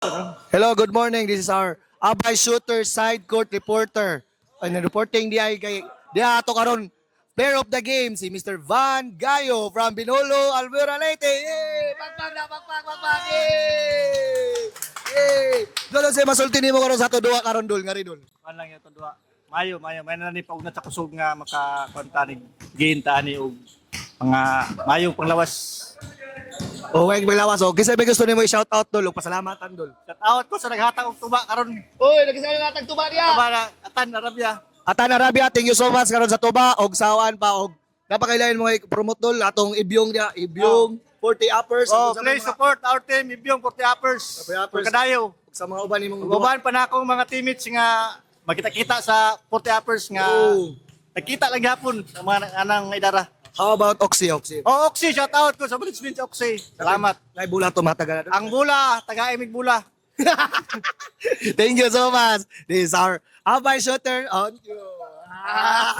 Hello, good morning. This is our Abay Shooter Side Court Reporter. And reporting di ay kay di ato karon player of the game si Mr. Van Gayo from Binolo, Alvera Leyte. Yay! Pagpag na pagpag. Yay! Yay! Dolo say masulti nimo karon sa ato duha karon dul nga ridol. Kuan lang yung dua. Mayo may na ni paug na sa kusog nga makakonta ni giinta ni og mga mayong panglawas. Okay, maglawas. O, kisa may gusto nimo i-shout out dul ug pasalamatan dul. Shout out ko sa naghatag og tuba karon. Oy, nagisali natag tuba niya. Tuba na Atan Arabia. Atan Arabia, thank you so much karon sa tuba og sawan pa og napakailain mo promote dul atong ibyong dia, ibyong 40 uppers. Oh, ug sa please mga- support our team Ibyong 40 Uppers. 40 uppers. Kadayo. sa mga uban nimong Uban pa na akong mga teammates nga magkita-kita sa 40 Uppers nga Oh. nagkita lang gapon sa mga anang idara. How about Oxy? Oh, Oxy, shout out ko sa Bridge Oxy. Salamat. Nay bula to matagal na. Ang bula, taga-imig bula. Thank you so much. This is our Abay Shooter on you. Ah,